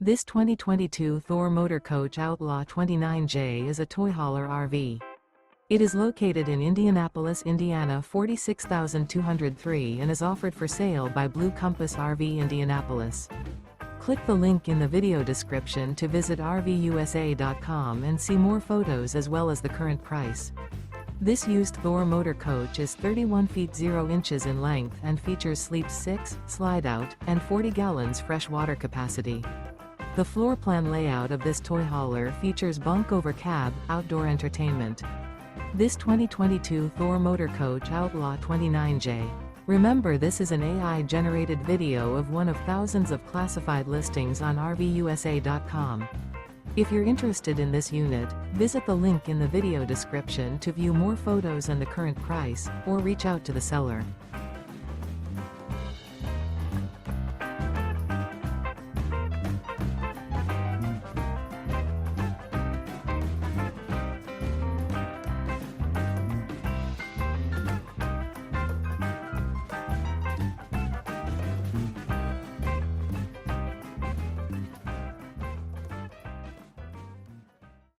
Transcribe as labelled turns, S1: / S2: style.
S1: This 2022 Thor Motor Coach Outlaw 29J is a toy hauler RV. It is located in Indianapolis, Indiana 46203 and is offered for sale by Blue Compass RV Indianapolis. Click the link in the video description to visit RVUSA.com and see more photos as well as the current price. This used Thor Motor Coach is 31 feet 0 inches in length and features Sleep 6, Slideout, and 40 gallons fresh water capacity. The floor plan layout of this toy hauler features Bunk Over Cab, outdoor entertainment. This 2022 Thor Motor Coach Outlaw 29J. Remember, this is an AI-generated video of one of thousands of classified listings on RVUSA.com. If you're interested in this unit, visit the link in the video description to view more photos and the current price, or reach out to the seller.